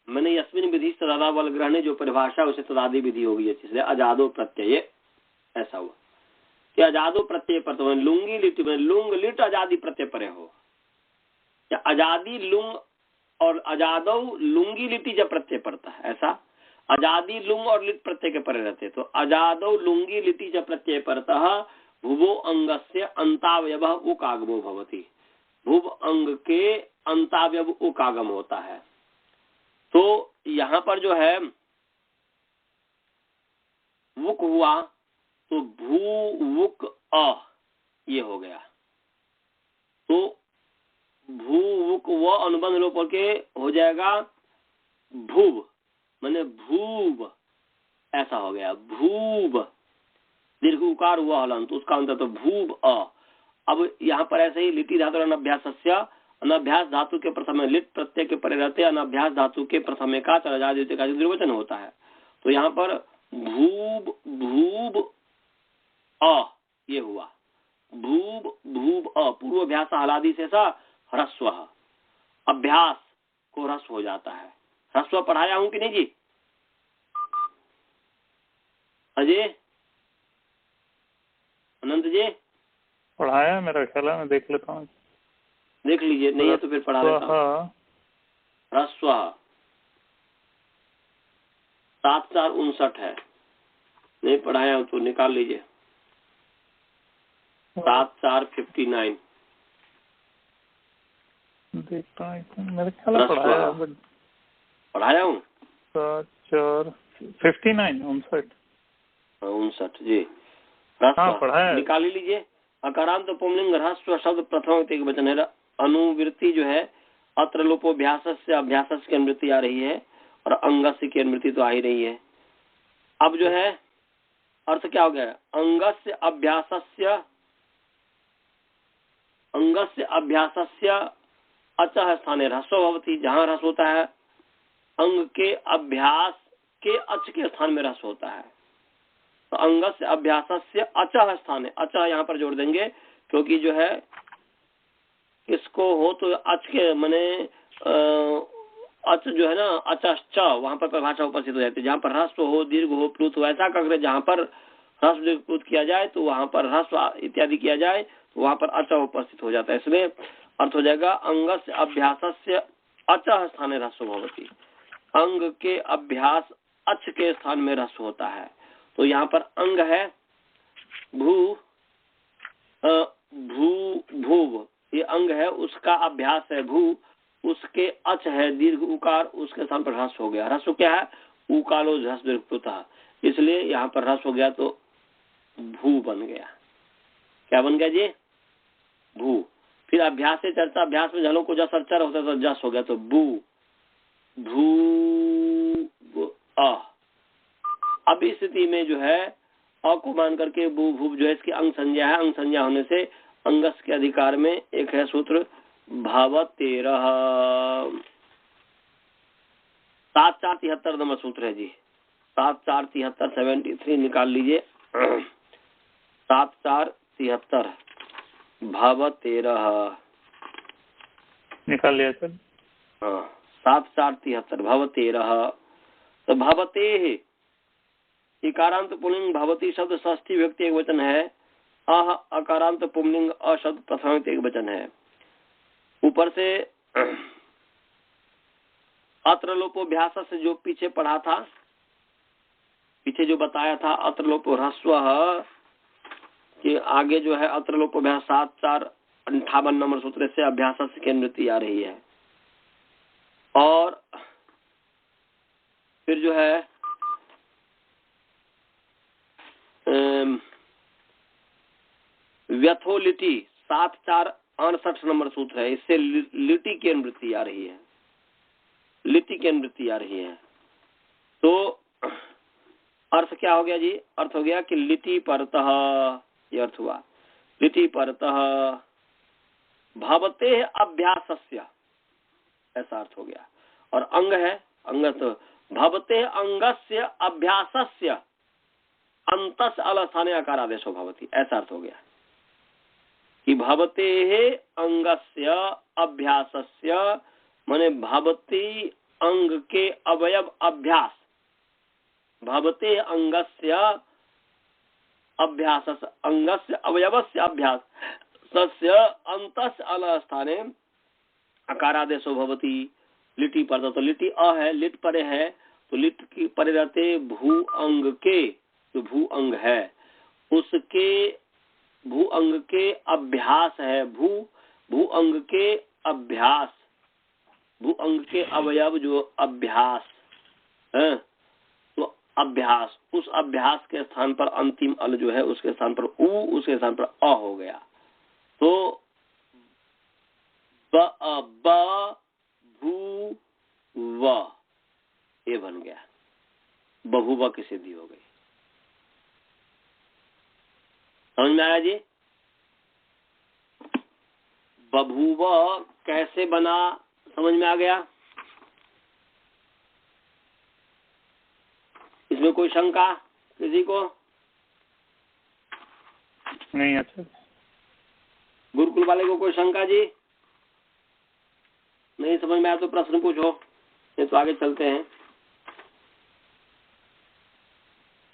मैंने यस्मिन विधि सदादा बल ग्रहणे जो परिभाषा उसे तदादि विधि होगी, इसलिए अजादो प्रत्यय ऐसा हुआ कि अजादो प्रत्यय पर, तो लुंगी लिट में लुंग लिट अजादी प्रत्यय परे हो, या अजादी लुंग और अजादो लुंगी लिटी जब प्रत्यय पड़ता है, ऐसा अजादी लुंग और लिट प्रत्यय के परे रहते। तो अजादो लुंगी लिटी जब प्रत्यय परतः भुवो अंगस्य अंतावयव उकागमो भवति, भुव अंग के अंतावयव उकागम होता है। तो यहाँ पर जो है वुक हुआ तो भू वुक अ ये हो गया। तो भू वुक व अनुबंध लोप के हो जाएगा भूव, माने भूव ऐसा हो गया। भूव दीर्घ उकार हुआ हलन, तो उसका अंतर तो भूव अ। अब यहाँ पर ऐसे ही लिटी धातु अनभ्यासस्य, अनभ्यास धातु के प्रथम लिट प्रत्यय के परे रहते, अनभ्यास धातु के प्रथम का द्विवचन होता है। तो यहाँ पर भूव भूव अ ये हुआ, भूव भूव अ। पूर्वाभ्यास हलादि से सा ह्रस्व, अभ्यास को ह्रस्व हो जाता है। ह्रस्व पढ़ाया हूं कि नहीं जी अजय अनंत जी? पढ़ाया मेरा ख्याल है, मैं देख लेता हूँ। देख लीजिए, नहीं है तो फिर पढ़ा देता हूँ। ह्रस्व 7×4=59 है, नहीं पढ़ाया हूं तो निकाल लीजिए। 7×4=59 देखता हूँ, मेरे ख्याल में पढ़ाया हूँ। 7×4=59 59 जी। हाँ पढ़ाया। निकाल लीजिए। अकारांत पुंलिंग ह्रस्व शब्द प्रथम एक वचन है। अनुवृत्ति जो है अत्र लोपोभ्यास से अभ्यास की अनुवृत्ति आ रही है, और अंगस्य की अनुवृत्ति तो आ ही रही है। अब जो है अर्थ क्या हो गया? अंगस्य अभ्यासस्य अचः स्थाने ह्रस्व भवति। जहाँ ह्रस्व होता है अंग के अभ्यास के अच के स्थान में ह्रस्व होता है। तो अंगस्य अभ्यासस्य अचः स्थाने, अचः यहाँ पर जोड़ देंगे क्योंकि जो है इसको हो तो अच के मने अच जो है ना अचश्च वहां पर परिभाषा उपस्थित हो जाती है। जहाँ पर ह्रस्व हो, दीर्घ हो, प्लुत हो, ऐसा करके जहाँ पर ह्रस्व दीर्घ प्लुत किया जाए तो वहां पर ह्रस्व इत्यादि किया जाए तो वहां पर अच उपस्थित हो जाता है। इसलिए अर्थ हो जाएगा अंगस्य अभ्यासस्य अचः स्थाने ह्रस्व भवति। अंग के अभ्यास अच के स्थान में ह्रस्व होता है। तो यहाँ पर अंग है भू भूव, ये अंग है, उसका अभ्यास है भू, उसके अच है दीर्घ उकार, उसके स्थान पर ह्रस्व हो गया। ह्रस्व क्या है? उकालो ह्रस्व दीर्घ प्लुतः, इसलिए यहाँ पर ह्रस्व हो गया तो भू बन गया। क्या बन गया जी? भू। फिर अभ्यास से चर्चा, अभ्यास में झलों को जस अर्चर होता है तो जस हो गया तो बू भू अ। अब इस स्थिति में जो है अ को मान करके बू भू जो है इसकी अंग संज्ञा है। अंग संज्ञा होने से अंगस के अधिकार में एक है सूत्र भावतेरः। 7473 नंबर सूत्र है जी। 7473 73 निकाल लीजिए। 7473 भावतेरः निकाल लिया सर। हाँ 7473 भावतेरः। तो भावते इकारांत पुल्लिंग भवती शब्द षष्ठी व्यक्ति एक वचन है। अह अकारांत पुल्लिंग अशब्द प्रथम व्यक्ति एक वचन है। ऊपर से अत्र लोपोभ्यास से जो पीछे पढ़ा था, पीछे जो बताया था अत्र लोपो ह्रस्व कि आगे जो है अत्र लोपोभ्यास 7458 नंबर सूत्र से अभ्यास से केंद्रित आ रही है। और फिर जो है व्यथोलिटी 7468 नंबर सूत्र है, इससे लिटी की अनुवृत्ति आ रही है, लिटी की अनुवृत्ति आ रही है। तो अर्थ क्या हो गया जी? अर्थ हो गया कि लिटी परतः, ये अर्थ हुआ लिटी परतः भवते अभ्यासस्य, ऐसा अर्थ हो गया। और अंग है, अंग तो भवते अंगस्य अभ्यासस्य अंतस अलस्थाने आकार आदेशो भवति, ऐसा अर्थ हो गया कि भवते अंगस्य अभ्यासस्य माने भवती अंग के अवयव अभ्यास, भवते अंगस्य अभ्यास अंगस्य अवयवस्य अभ्यास सस्य अंतस अलस्थाने अकारादेशो भवति। लिटि पर तो लिटि अ है, लिट परे है तो लिट की परे रहते भू अंग के, जो भू अंग है उसके भू अंग के अभ्यास है। भू अंग के अभ्यास, भू अंग के अवयव जो अभ्यास है तो अभ्यास, उस अभ्यास के स्थान पर अंतिम अल जो है उसके स्थान पर उ, उसके स्थान पर अ हो गया। तो ब भू व ये बन गया, बभूव की सिद्धि हो गई। समझ में आया जी? बभूव कैसे बना, समझ में आ गया? इसमें कोई शंका किसी को? नहीं। अच्छा, गुरुकुल वाले को कोई शंका जी? नहीं समझ में आया तो प्रश्न पूछो, नहीं तो आगे चलते हैं।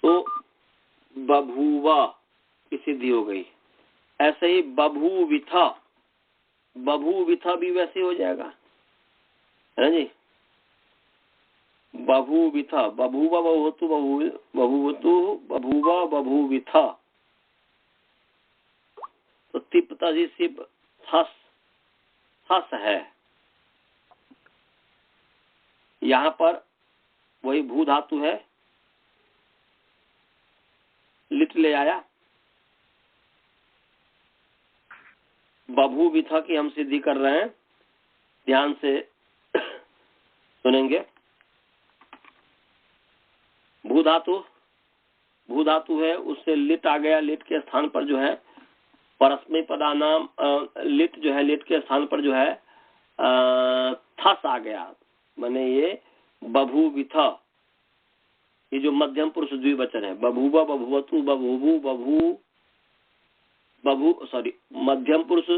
तो बभूव की सिद्धि हो गई। ऐसे ही बभूविथ, बभूविथ भी वैसे हो जाएगा, है जी। बभूविथ, बभूव बभूतु बभूवतु बभूव बभूविथ। तो तिप तजी सिप थस, थस है। यहाँ पर वही भू धातु है, लिट ले आया। बभूविथ की हम सिद्धि कर रहे हैं, ध्यान से सुनेंगे। भू धातु भू धातु है, उससे लिट आ गया। लिट के स्थान पर जो है परस्मै पदानाम, लिट जो है, लिट के स्थान पर जो है थस आ गया। माने ये बभूविथ, ये जो मध्यम पुरुष द्विवचन है, बभूव, बभुवतु, बभूवु, मध्यम पुरुष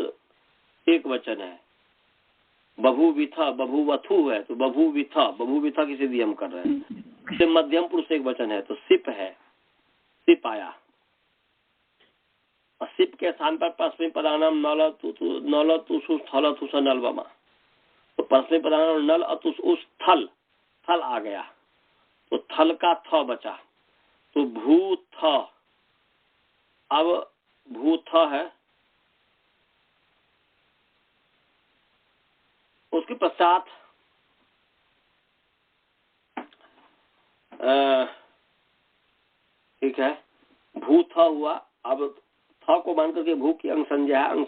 एक वचन है। बभूविथ, बभूवथु है तो बभूविथ, बभूविथ की सिद्धि हम कर रहे हैं। से मध्यम पुरुष एक वचन है तो सिप है, सिप आया। और सिप के स्थान पर परस्मै पदानाम नल तुसु थल तुस नलवमा, तो परस्मै पदानाम नल अतुस उस थल, थल आ गया तो थल का थ बचा तो भू थ। अब भू थ है, उसके पश्चात ठीक है भू थ हुआ। अब थ को मान करके भू की अंग संज्ञा है, अंग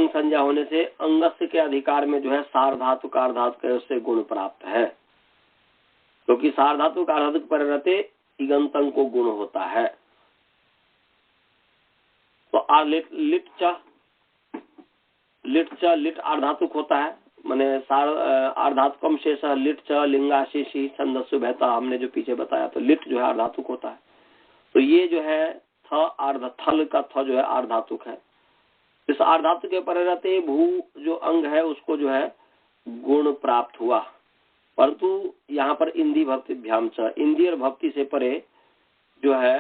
संज्ञा होने से अंगस्य के अधिकार में जो है सार्वधातु कार्धातु के उससे गुण प्राप्त है, क्योंकि सार्वधातु कार्धातु पर रहते इगंतंग को गुण होता है। तो लिट आर्धातुक होता है, माने आर्धातुकम शेष लिट च लिंगाशेषी छंदस्सु बहता, हमने जो पीछे बताया। तो लिट जो है आर्धातुक होता है। तो ये जो है थल का थ जो है आर्धातुक है। इस आर्धातुक के पर रहते भू जो अंग है उसको जो है गुण प्राप्त हुआ, परंतु यहाँ पर इंदी भक्ति भ्याम च, इंदी और भक्ति से परे जो है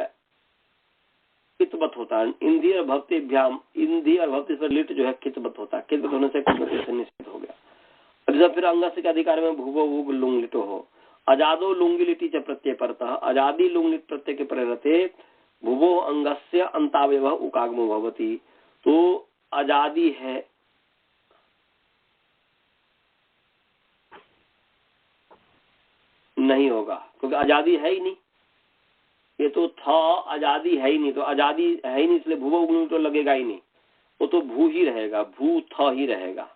कितवत होता है। इंदी और भक्ति भ्याम, इंदी और भक्ति से लिट जो है कितवत होता है, कितवत होने से निश्चित हो गया। और जब फिर अंगस्य के अधिकार में भूगो भूग लुंग लिटो हो, अजादो लुंगी लिटी च प्रत्यय परतः, अजादी लुंग लिट प्रत्यय के पर रहते भुवो अंगस्य अंतावयव उकागमो भवति। तो आजादी है, नहीं होगा क्योंकि आजादी है ही नहीं, ये तो था आजादी है ही नहीं, तो आजादी है ही नहीं इसलिए भूवो तो लगेगा ही नहीं, वो तो भू ही रहेगा, भू था ही रहेगा।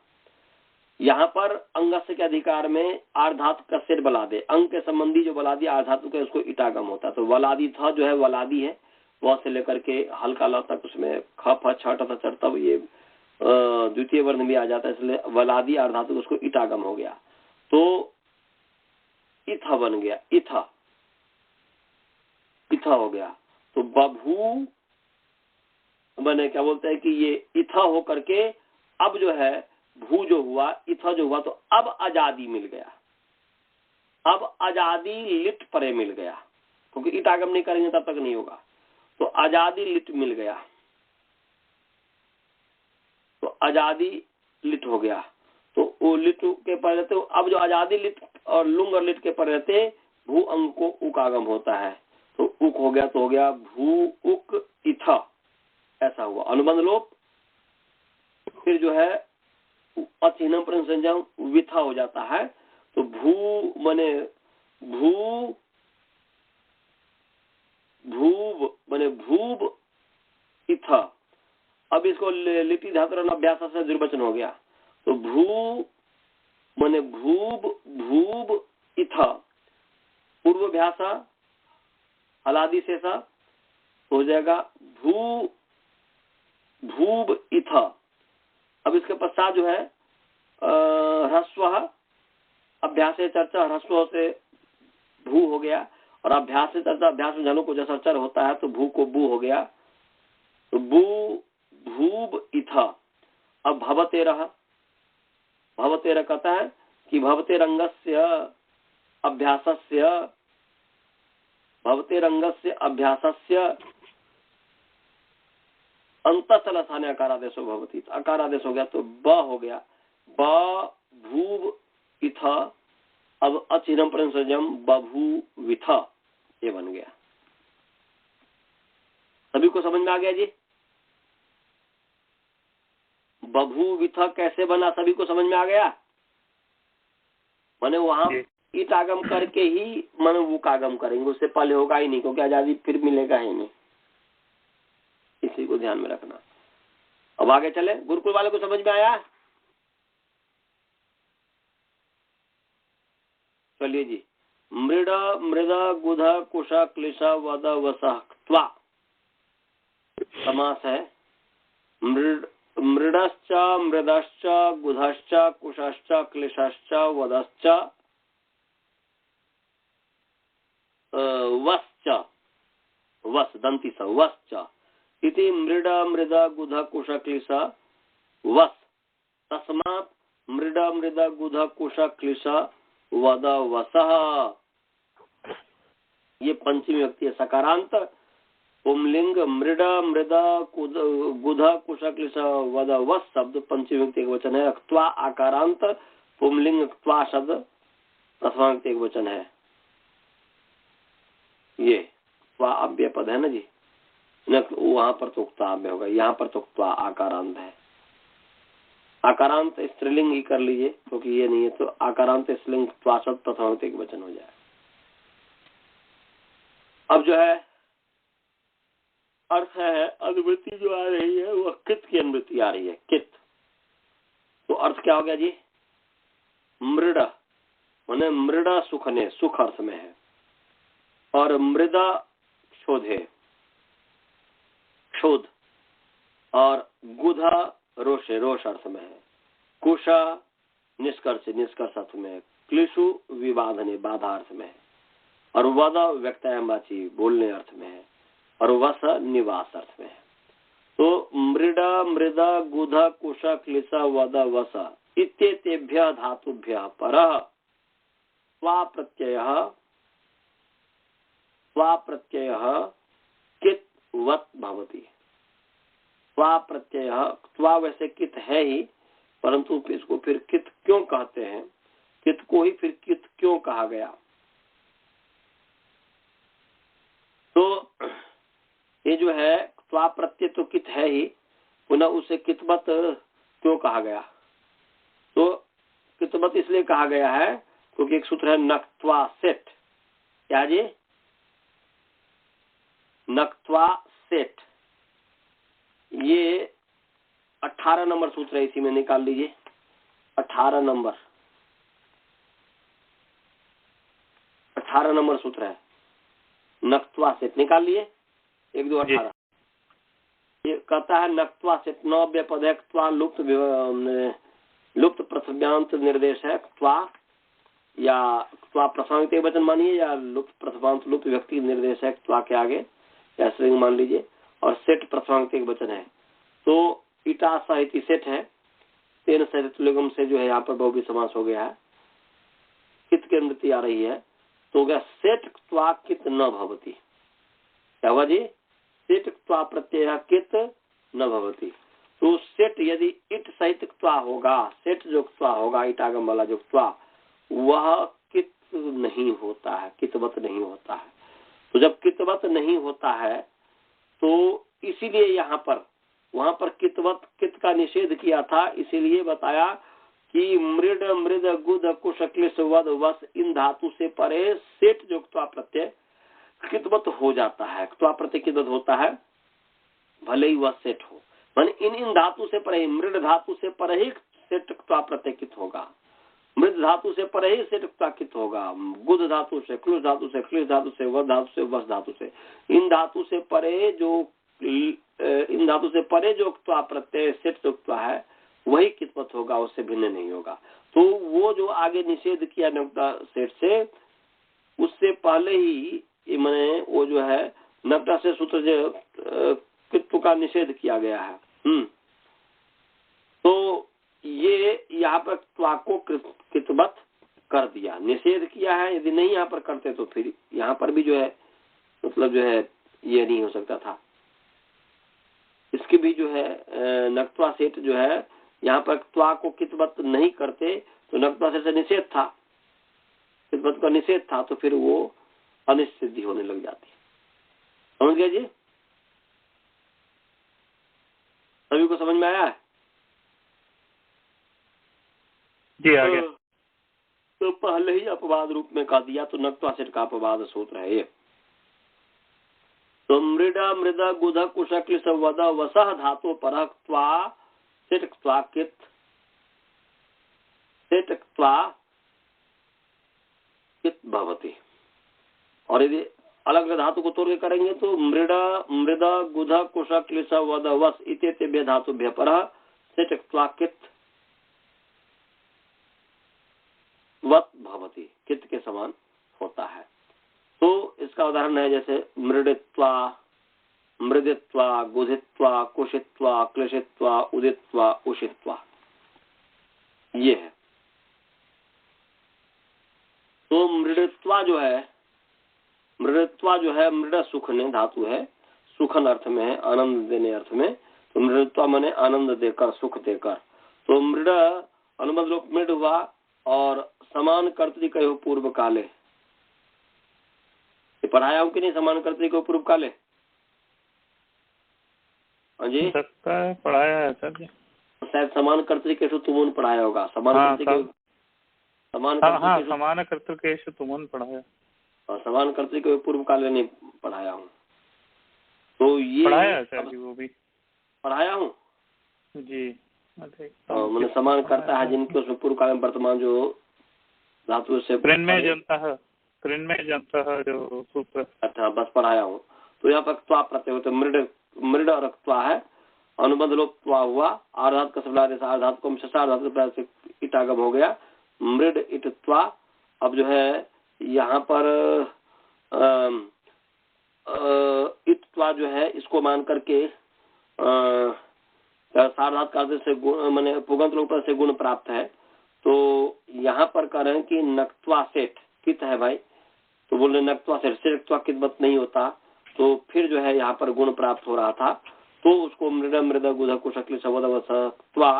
यहाँ पर अंगस्य के अधिकार में आर्धातु का सिर बलादे, अंग के संबंधी जो बलादी आर्धातु का उसको इटागम होता है। तो वलादी था जो है वलादी है, वह से लेकर के हल्का ल तक उसमें ख फ छ ट च तब ये द्वितीय वर्ण भी आ जाता है, इसलिए वलादी आर्धातु उसको इटागम हो गया तो इथा बन गया, इथा हो गया। तो बभू बने क्या बोलते हैं कि ये इथा हो करके अब जो है भू जो हुआ, इथा जो हुआ, तो अब आजादी मिल गया, अब आजादी लिट परे मिल गया, क्योंकि इटागम नहीं करेंगे तब तक नहीं होगा। तो आजादी लिट मिल गया, तो आजादी लिट हो गया। तो वो लिट के पर रहते अब जो आजादी लिट और लुंग और लिट के पर रहते भू अंग को उकागम होता है, तो उक हो गया, तो हो गया भू उक इथा, ऐसा हुआ। अनुबंध लोप फिर जो है अचिन्हम प्रसंज्ञा विथा हो जाता है। तो भू मने भू, भूव मने भूव इथा। अब इसको लिपि धातु अभ्यास से दुर्वचन हो गया। तो भू मने भूव भूव इथा, पूर्वभ्यासा हलादि शेषा हो जाएगा भू भूव इथा। अब इसके पश्चात जो है ह्रस्व अभ्यास चर्चा, ह्रस्व से भू हो गया, और अभ्यास से चर्चा, अभ्यास में जनों को जैसा चर होता है तो भू को बू हो गया, तो बू भूब इथा। अब भवतेरः, भवतेरः कहता है कि भवतेरंगस्य अभ्यासस्य, भवतेरंगस्य अभ्यासस्य अंतस्थल स्थाने अकारादेशो भवति, अकारादेश हो गया तो ब हो गया, ब भूव इथा। अब अचिन्हम प्रसंजम बभू विथा, ये बन गया। सभी को समझ में आ गया जी? बभू विथा कैसे बना, सभी को समझ में आ गया? माने वहां ईट आगम करके ही मन वो आगम करेंगे, उससे पहले होगा ही नहीं, क्योंकि आजादी फिर मिलेगा ही नहीं, इसी को ध्यान में रखना। अब आगे चले, गुरुकुल वाले को समझ में आया? चलिए जी, मृड मृद गुध कुश क्लिश वद वसः त्वा समास है। मृडश्च मृदश्च गुधश्च कुशश्च क्लिशश्च वदश्च वश्च वस दंती स वश्च इति मृड मृद गुध कुश क्लिश वस तस्मात् मृड मृद गुध कुश क्लिश वद वसः। ये पंचमी व्यक्ति है। सकारांत पुंलिंग मृड मृद गुध कुश क्लिश वद वस शब्द पंचमी व्यक्ति एक वचन है। त्वा आकारांत पुंलिंग त्वा शब्द प्रथमा व्यक्ति एक वचन है। ये त्वा अव्यय पद है ना जी, वहां पर तो अव्यय होगा, यहाँ पर तो त्वा आकारांत है। आकारांत स्त्रीलिंग ही कर लीजिए क्योंकि ये नहीं है तो आकारांत स्त्रीलिंग त्वा शब्द प्रथमा व्यक्ति एक वचन हो जाए। अब जो है अर्थ है अनुवृत्ति जो आ रही है वह कित की अनुवृत्ति आ रही है। कित तो अर्थ क्या हो गया जी? मृड माने मृड सुखने, सुख अर्थ में है, और मृदा शोधे शोध, और गुधा रोषे रोष अर्थ में है, कुशा निष्कर्ष निष्कर्ष अर्थ में है, क्लिशु विवादने बाधा अर्थ में है, और वद व्यक्तायवाची बोलने अर्थ में है, और वस निवास अर्थ में है। तो मृडा मृदा गुध कुश क्लिश वद वस इत्येतेभ्यः धातुभ्यः परः त्वा प्रत्ययः कित वत् भवति। त्वा प्रत्ययः, त्वा वैसे कित है ही, परंतु इसको फिर कित क्यों कहते हैं? कित को ही फिर कित क्यों कहा गया? तो ये जो है त्वा प्रत्यय तो कित है ही, पुनः उसे कितवत क्यों कहा गया? तो कितवत इसलिए कहा गया है क्योंकि एक सूत्र है नक्त्वा सेट। क्या जी? नक्त्वा सेट, ये 18 नंबर सूत्र है, इसी में निकाल लीजिए। 18 नंबर सूत्र है नक्त्वा सेट, निकाल लिए 1 2 18। ये कहता है नक्त्वा सेट नव्य पद है, त्वा लुप्त प्रथमांत निर्देश है। त्वा या त्वा प्रथमांत वचन मानिए या लुप्त प्रथमांत लुप्त व्यक्ति निर्देश है त्वा के आगे, या स्त्रीलिंग मान लीजिए, और सेट प्रथमांत वचन है। तो ईटा साहित्य सेट है, तेन सहितुलिगम से जो है यहाँ पर बहुवी समास हो गया है, कित की अनुवृत्ति आ रही है, तो गया सेट त्वा कित न भवति। क्या हुआ जी? सेट त्वा प्रत्यय कित न भवति। तो सेट यदि इट सहित त्वा होगा, सेट जो त्वा होगा ईटागम वाला जो त्वा, वह कित नहीं होता है, कितवत नहीं होता है। तो जब कितवत नहीं होता है तो इसीलिए यहाँ पर वहां पर कितवत कित का निषेध किया था, इसीलिए बताया कि मृड मृद गुद कुश क्लिश वद वस इन धातु से परे सेट जो त्वा प्रत्यय कितवत हो जाता है। त्वा प्रत्यय कितवत होता है भले ही वह सेट हो, माने इन धातु से परे, मृड धातु से परे ही सेट त्वा प्रत्यय कित होगा, मृद धातु से परे ही सेट त्वा कित होगा, गुद धातु से, क्लुश धातु से, क्लिश धातु से, वद धातु से, वस धातु से, इन धातु से परे जो त्वा प्रत्यय सेट जो त्वा है वही कितवत होगा, उससे भिन्न नहीं होगा। तो वो जो आगे निषेध किया नक्ता सेट से, उससे पहले ही मैंने वो जो है नक्ता से सूत्र जो कित्व का निषेध किया गया है। तो ये यहाँ पर त्वा को कितवत कर दिया, निषेध किया है। यदि नहीं यहाँ पर करते तो फिर यहाँ पर भी जो है मतलब जो है ये नहीं हो सकता था। इसके भी जो है नक्त्वा सेट जो है यहाँ पर त्वा को कितवत नहीं करते तो नक्त्वा सेट से निषेध था, कितवत का निषेध था, तो फिर वो अनिश्चिद्धि होने लग जाती है। समझ गए जी? सभी को समझ में आया है? जी आगे। तो पहले ही अपवाद रूप में कह दिया, तो नक्त्वा सेट का अपवाद सूत्र है ये। तो मृडा मृदा गुध कुश क्लिश वद वसः धातु परः त्वा सेट त्वा कित सेट त्वा कित भवति। और यदि अलग अलग धातु को तोड़ के करेंगे तो मृड मृद गुध कुश क्लिश वद वस इत्येतेभ्यः धातुभ्यः परः सेट क्त्वा कित वत भवति, कित के समान होता है। तो इसका उदाहरण है जैसे मृडित्वा, मृदित्वा, गुधित्वा, कुशित्वा, क्लिशित्वा, उदित्वा, उशित्वा, ये है। तो मृडित्वा जो है, मृडित्वा जो है मृड सुखने धातु है, सुखन अर्थ में है, आनंद देने अर्थ में। तो मृडित्वा माने आनंद देकर, सुख देकर। तो मृड अनुबंध लोप मृड हुआ और समान कर्तृकयो पूर्व काले। पढ़ाया हूँ कि नहीं समान कर्तृकयो पूर्व काले? हाँ जी, सकता है पढ़ाया है सर जी। शायद समान कर्तृकेषु तुमुन पढ़ाया होगा। समान समान कर्तृकेषु तुमुन पढ़ाया। समान कर्तृकयो पूर्व काले नहीं पढ़ाया हूँ। तो ये पढ़ाया है सर जी, वो भी पढ़ाया हूँ जी। मैंने समान करता है जिनके उसमें पूर्व काल में वर्तमान जो धातु से कृन्मय जनता है जो सूत्र। अच्छा, बस पढ़ाया हूँ। तो यहाँ पर त्वा प्रत्यय होते, मृड मृड और त्वा है, अनुबंध लोप त्वा हुआ, आर्धात का सबला देश आर्धात को आर्धात से इटागम हो गया, मृड इट त्वा। अब जो है यहाँ पर इत त्वा जो है इसको मान करके सार्धात का से मैंने पुगंत लोक से गुण प्राप्त है। तो यहाँ पर कह रहे हैं कि नक्त्वा सेठ कित है भाई, तो बोल रहे नक्त्वा सेठ, सेठत्वा कितबत नहीं होता। तो फिर जो है यहाँ पर गुण प्राप्त हो रहा था, तो उसको मृड मृद गुध कुश क्लिश वद वस त्वा,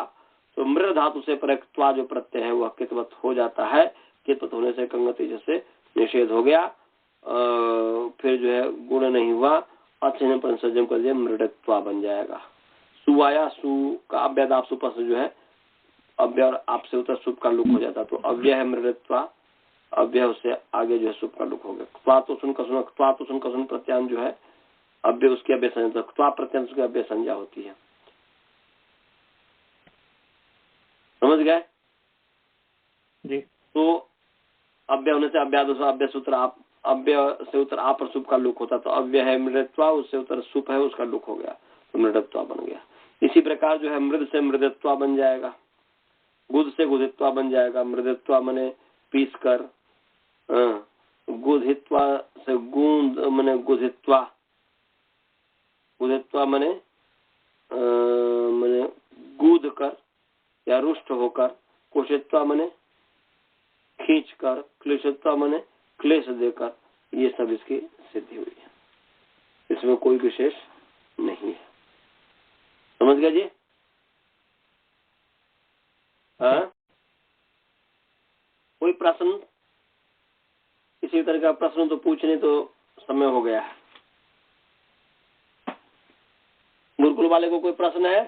तो मृद धातु से पर त्वा जो प्रत्यय है वह कितवत हो जाता है। कितवत होने से कंगति जैसे निषेध हो गया, फिर जो है गुण नहीं हुआ, अच्छे पंचम कर दिया, मृडत्वा बन जाएगा। सुवाया, सु का अव्यय आप सुपस जो है अव्यय और आप से उतर सुप का लुक हो जाता, तो अव्यय है मृडत्वा, अव्यय उससे आगे जो है सुप का लुक हो गया। त्वा तो सुन कसुन प्रत्यान जो है अव्यय उसकी अव्यय संज्ञा, त्वा प्रत्यान उसकी अव्यय संज्ञा होती है। समझ गए जी। तो अव्यय होने से अव्यय सूत्र आप, अव्यय से उत्तर आप पर सुप का लुक होता, तो अव्यय है मृदत्वा, उससे उत्तर सुप है उसका लुक हो गया, तो मृदत्वा बन गया। इसी प्रकार जो है मृद से मृदत्वा बन जाएगा, गुद से गुदित्वा बन जाएगा। मृदत्वा मने पीस कर, गुधित्वा से गूंद मने गुधित्वा, गुधित्वा मने गूद कर या रुष्ट होकर, कुशित्वा मने खींच कर, क्लेशत्वा मने क्लेश देकर। ये सब इसकी सिद्धि हुई है, इसमें कोई विशेष नहीं है। समझ गया जी? हाँ, कोई प्रश्न? इसी तरह का प्रश्न तो पूछने तो समय हो गया है। गुरुकुल वाले को कोई प्रश्न है?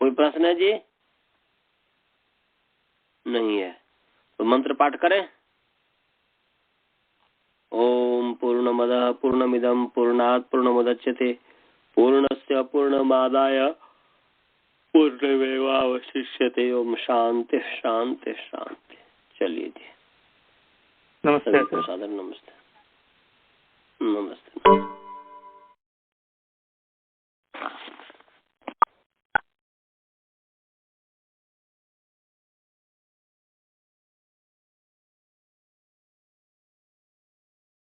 कोई प्रश्न है जी? नहीं है तो मंत्र पाठ करें। ओम पूर्णमदः पूर्णमिदं पूर्णात् पूर्णमुदच्यते पूर्णस्य पूर्णमादाय पूर्णमेवावशिष्यते। ओम शांति शांति शांति। चलिए जी, नमस्ते। सादर नमस्ते। नमस्ते।